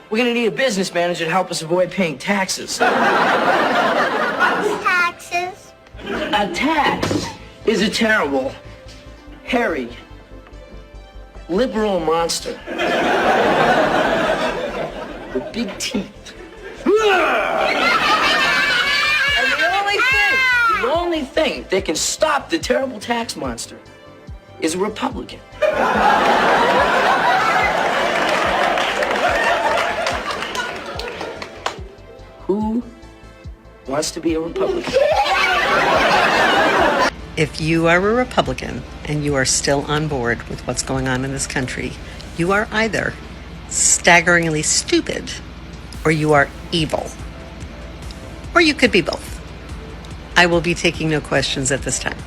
We're gonna need a business manager to help us avoid paying taxes. Taxes? A tax is a terrible, hairy, liberal monster with big teeth. And the only thing that can stop the terrible tax monster is a Republican. Who wants to be a Republican? If you are a Republican and you are still on board with what's going on in this country, you are either staggeringly stupid or you are evil. Or you could be both. I will be taking no questions at this time.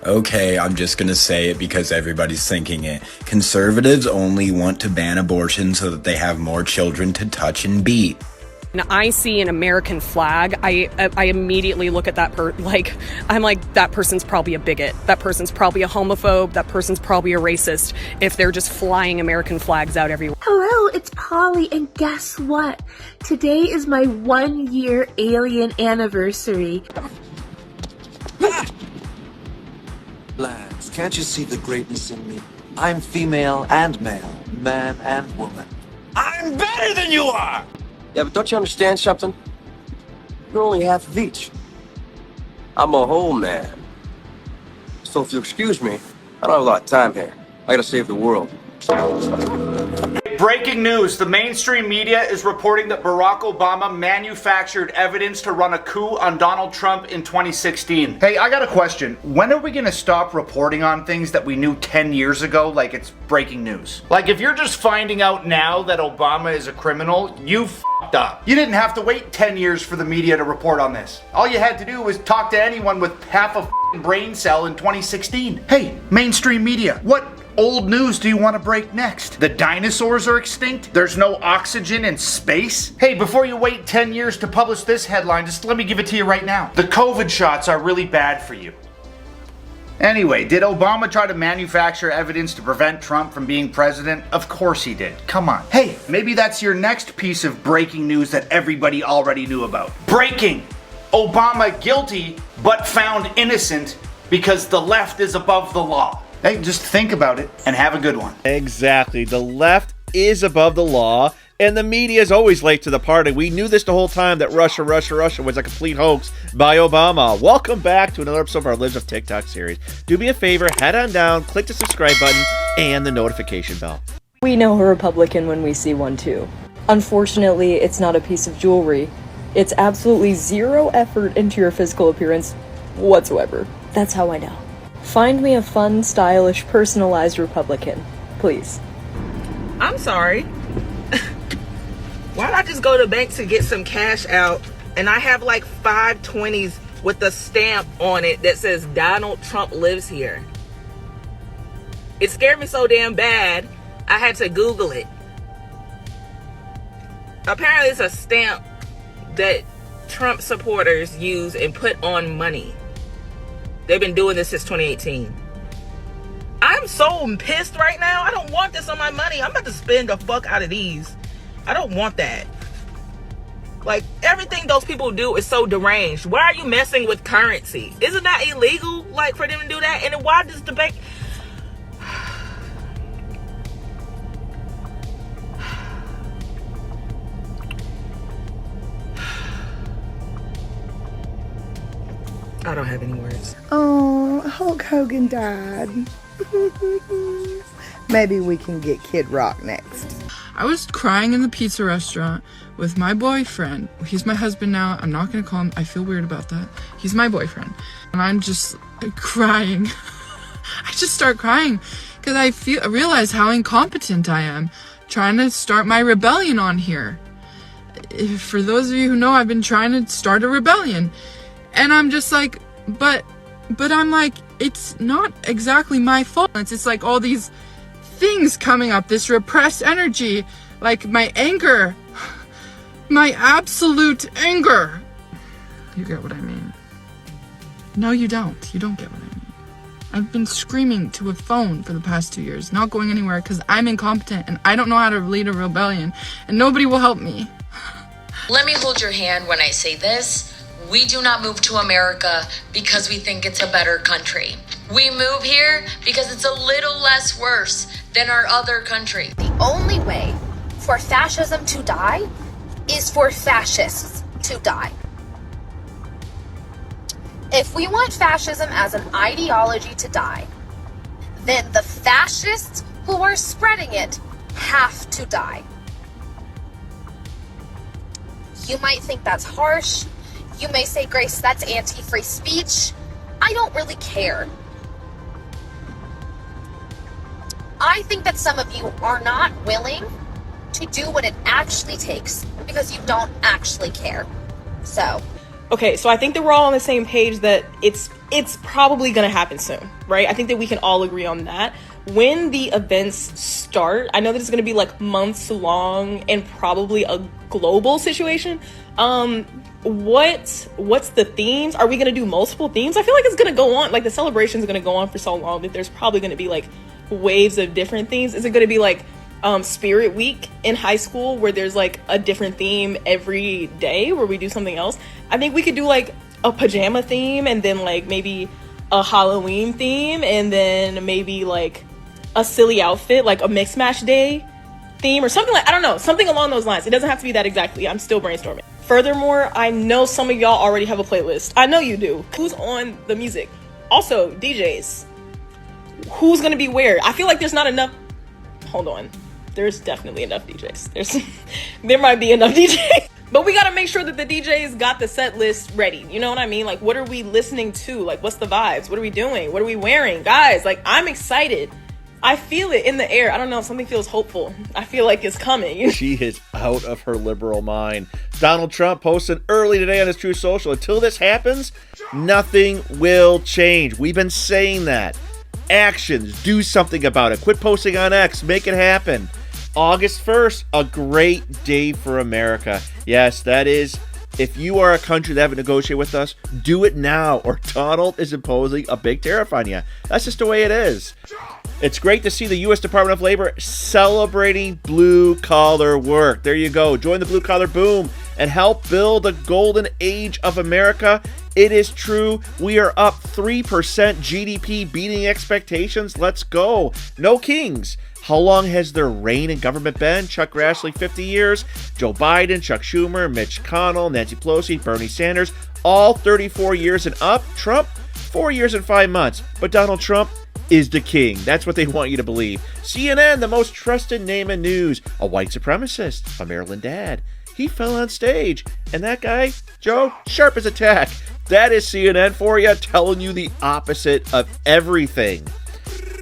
Okay, I'm just gonna say it because everybody's thinking it. Conservatives only want to ban abortion so that they have more children to touch and beat. When I see an American flag, I immediately look at that I'm like, that person's probably a bigot. That person's probably a homophobe. That person's probably a racist if they're just flying American flags out everywhere. Hello, it's Polly, and guess what? Today is my 1-year alien anniversary. Lads, can't you see the greatness in me? I'm female and male, man and woman. I'm better than you are! Yeah, but don't you understand something? You're only half of each. I'm a whole man. So if you'll excuse me, I don't have a lot of time here. I gotta save the world. Breaking news, the mainstream media is reporting that Barack Obama manufactured evidence to run a coup on Donald Trump in 2016. Hey, I got a question. When are we gonna stop reporting on things that we knew 10 years ago like it's breaking news? Like if you're just finding out now that Obama is a criminal, you f***ed up. You didn't have to wait 10 years for the media to report on this. All you had to do was talk to anyone with half a f***ing brain cell in 2016. Hey, mainstream media, what old news do you want to break next? The dinosaurs are extinct? There's no oxygen in space? Hey, before you wait 10 years to publish this headline, just let me give it to you right now. The COVID shots are really bad for you. Anyway, did Obama try to manufacture evidence to prevent Trump from being president? Of course he did. Come on. Hey, maybe that's your next piece of breaking news that everybody already knew about. Breaking! Obama guilty, but found innocent because the left is above the law. Hey, just think about it and have a good one. Exactly. The left is above the law, and the media is always late to the party. We knew this the whole time, that Russia was a complete hoax by Obama. Welcome back to another episode of our Lives of TikTok series. Do me a favor, head on down, click the subscribe button and the notification bell. We know a Republican when we see one too. Unfortunately, it's not a piece of jewelry. It's absolutely zero effort into your physical appearance whatsoever. That's how I know. Find me a fun, stylish, personalized Republican, please. I'm sorry. Why don't I just go to the bank to get some cash out and I have like 5 20s with a stamp on it that says Donald Trump lives here? It scared me so damn bad, I had to Google it. Apparently it's a stamp that Trump supporters use and put on money. They've been doing this since 2018. I'm so pissed right now. I don't want this on my money. I'm about to spend the fuck out of these. I don't want that. Like, everything those people do is so deranged. Why are you messing with currency? Isn't that illegal, like, for them to do that? And then why does the bank... I don't have any words. Oh, Hulk Hogan died. Maybe we can get Kid Rock next. I was crying in the pizza restaurant with my boyfriend. He's my husband now. I'm not gonna call him. I feel weird about that. He's my boyfriend. And I'm just crying. I just start crying because I realize how incompetent I am trying to start my rebellion on here. For those of you who know, I've been trying to start a rebellion. And I'm just like, but I'm like, it's not exactly my fault. It's like all these things coming up, this repressed energy, like my anger, my absolute anger. You get what I mean? No, you don't. You don't get what I mean. I've been screaming to a phone for the past 2 years, not going anywhere because I'm incompetent and I don't know how to lead a rebellion, and nobody will help me. Let me hold your hand when I say this. We do not move to America because we think it's a better country. We move here because it's a little less worse than our other country. The only way for fascism to die is for fascists to die. If we want fascism as an ideology to die, then the fascists who are spreading it have to die. You might think that's harsh. You may say, Grace, that's anti-free speech. I don't really care. I think that some of you are not willing to do what it actually takes because you don't actually care. So. Okay, so I think that we're all on the same page that it's probably going to happen soon, right? I think that we can all agree on that. When the events start, I know that it's going to be like months long and probably a global situation. What's the themes? Are we going to do multiple themes? I feel like it's going to go on, like the celebration is going to go on for so long that there's probably going to be like waves of different themes. Is it going to be like Spirit Week in high school where there's like a different theme every day where we do something else? I think we could do like a pajama theme and then like maybe a Halloween theme and then maybe like a silly outfit, like a mix match day theme or something like, I don't know, something along those lines. It doesn't have to be that exactly. I'm still brainstorming. Furthermore, I know some of y'all already have a playlist. I know you do. Who's on the music? Also, DJs. Who's gonna be where? I feel like there's not enough. Hold on. There's definitely enough DJs. There might be enough DJs. But we gotta make sure that the DJs got the set list ready. You know what I mean? Like, what are we listening to? Like, what's the vibes? What are we doing? What are we wearing? Guys, like, I'm excited. I feel it in the air. I don't know. Something feels hopeful. I feel like it's coming. She is out of her liberal mind. Donald Trump posted early today on his Truth Social, until this happens, nothing will change. We've been saying that. Actions. Do something about it. Quit posting on X. Make it happen. August 1st, a great day for America. Yes, that is. If you are a country that haven't negotiated with us, do it now, or Donald is imposing a big tariff on you. That's just the way it is. It's great to see the U.S. Department of Labor celebrating blue-collar work. There you go. Join the blue-collar boom and help build the golden age of America. It is true. We are up 3% GDP, beating expectations. Let's go. No kings. How long has their reign in government been? Chuck Grassley, 50 years. Joe Biden, Chuck Schumer, Mitch McConnell, Nancy Pelosi, Bernie Sanders, all 34 years and up. Trump, 4 years and 5 months. But Donald Trump is the king. That's what they want you to believe. CNN, the most trusted name in news. A white supremacist, a Maryland dad. He fell on stage. And that guy, Joe, sharp as a tack. That is CNN for you, telling you the opposite of everything.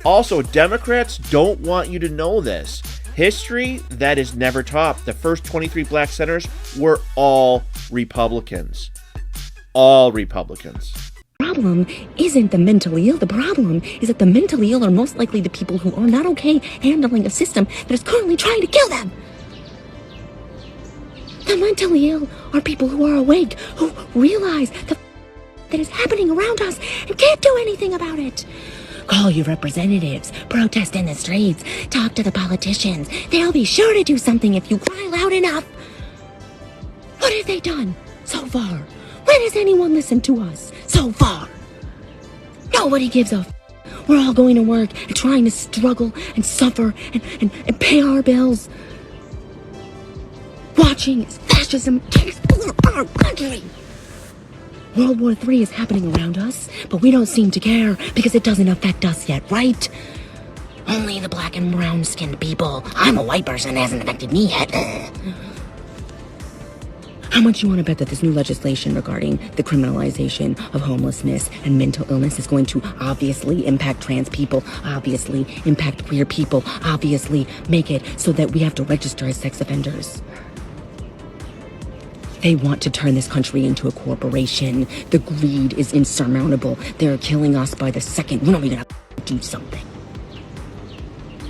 Also, Democrats don't want you to know this. History that is never taught. The first 23 black senators were all Republicans. All Republicans. The problem isn't the mentally ill. The problem is that the mentally ill are most likely the people who are not okay handling a system that is currently trying to kill them. The mentally ill are people who are awake, who realize that is happening around us and can't do anything about it. Call your representatives, protest in the streets, talk to the politicians. They'll be sure to do something if you cry loud enough. What have they done so far? When has anyone listened to us so far? Nobody gives a f. We're all going to work and trying to struggle and suffer and pay our bills. Watching as fascism takes over our country. World War III is happening around us, but we don't seem to care because it doesn't affect us yet, right? Only the black and brown skinned people. I'm a white person, it hasn't affected me yet. How much you want to bet that this new legislation regarding the criminalization of homelessness and mental illness is going to obviously impact trans people, obviously impact queer people, obviously make it so that we have to register as sex offenders? They want to turn this country into a corporation. The greed is insurmountable. They're killing us by the second. We don't even have to do something.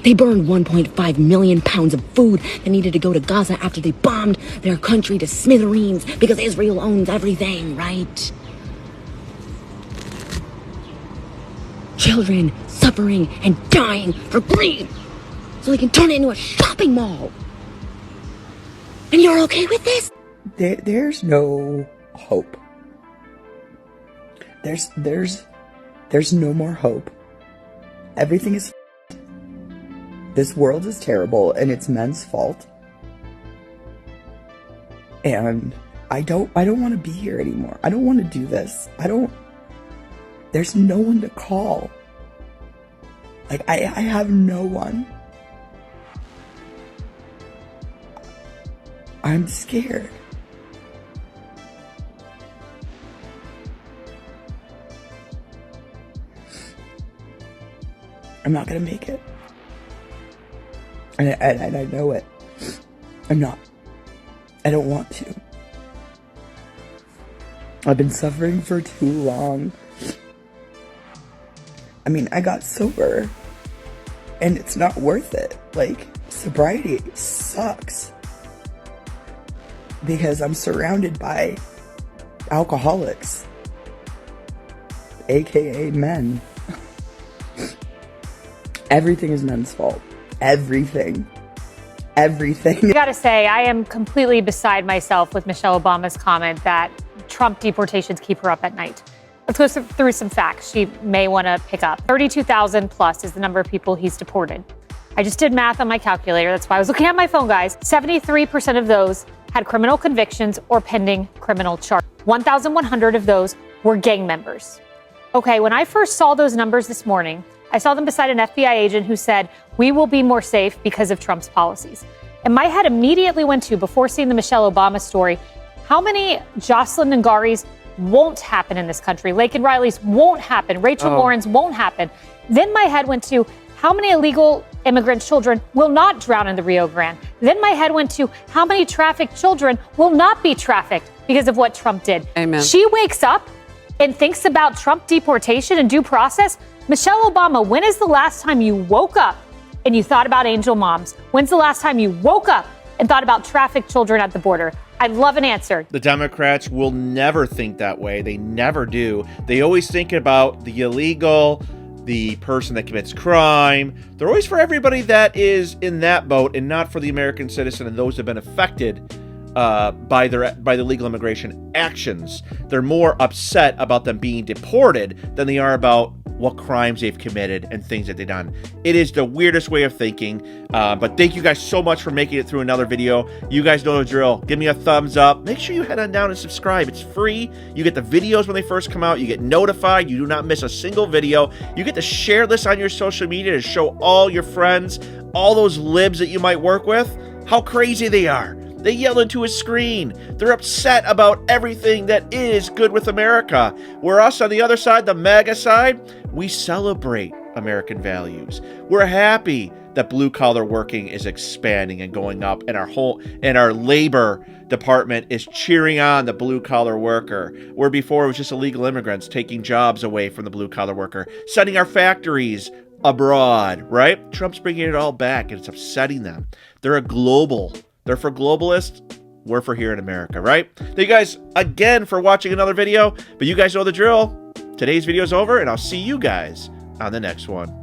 They burned 1.5 million pounds of food that needed to go to Gaza after they bombed their country to smithereens because Israel owns everything, right? children suffering and dying for greed so they can turn it into a shopping mall. And you're okay with this? There's no hope. There's no more hope. Everything is this world is terrible and it's men's fault. And I don't want to be here anymore. I don't want to do this. There's no one to call. Like, I have no one. I'm scared. I'm not gonna make it. And I know it. I'm not. I don't want to. I've been suffering for too long. I mean, I got sober. And it's not worth it. Like, sobriety sucks. Because I'm surrounded by alcoholics. AKA men. Everything is men's fault. Everything. Everything. I gotta say, I am completely beside myself with Michelle Obama's comment that Trump deportations keep her up at night. Let's go through some facts she may want to pick up. 32,000 plus is the number of people he's deported. I just did math on my calculator. That's why I was looking at my phone, guys. 73% of those had criminal convictions or pending criminal charges. 1,100 of those were gang members. Okay, when I first saw those numbers this morning, I saw them beside an FBI agent who said, "We will be more safe because of Trump's policies." And my head immediately went to, before seeing the Michelle Obama story, how many Jocelyn Ngarys won't happen in this country? Laken Riley's won't happen. Rachel Warren's won't happen. Then my head went to, how many illegal immigrant children will not drown in the Rio Grande? Then my head went to, how many trafficked children will not be trafficked because of what Trump did? Amen. She wakes up and thinks about Trump deportation and due process. Michelle Obama, when is the last time you woke up and you thought about angel moms? When's the last time you woke up and thought about trafficked children at the border? I'd love an answer. The Democrats will never think that way. They never do. They always think about the illegal, the person that commits crime. They're always for everybody that is in that boat and not for the American citizen and those who have been affected by the legal immigration actions. They're more upset about them being deported than they are about what crimes they've committed and things that they've done. It is the weirdest way of thinking, but thank you guys so much for making it through another video. You guys know the drill. Give me a thumbs up. Make sure you head on down and subscribe. It's free. You get the videos when they first come out. You get notified. You do not miss a single video. You get to share this on your social media to show all your friends, all those libs that you might work with, how crazy they are. They yell into a screen. They're upset about everything that is good with America. Where us on the other side, the MAGA side, we celebrate American values. We're happy that blue-collar working is expanding and going up, and our labor department is cheering on the blue-collar worker, where before it was just illegal immigrants taking jobs away from the blue-collar worker, sending our factories abroad, right? Trump's bringing it all back, and it's upsetting them. They're for globalists. We're for here in America, right? Thank you guys again for watching another video, but you guys know the drill. Today's video is over, and I'll see you guys on the next one.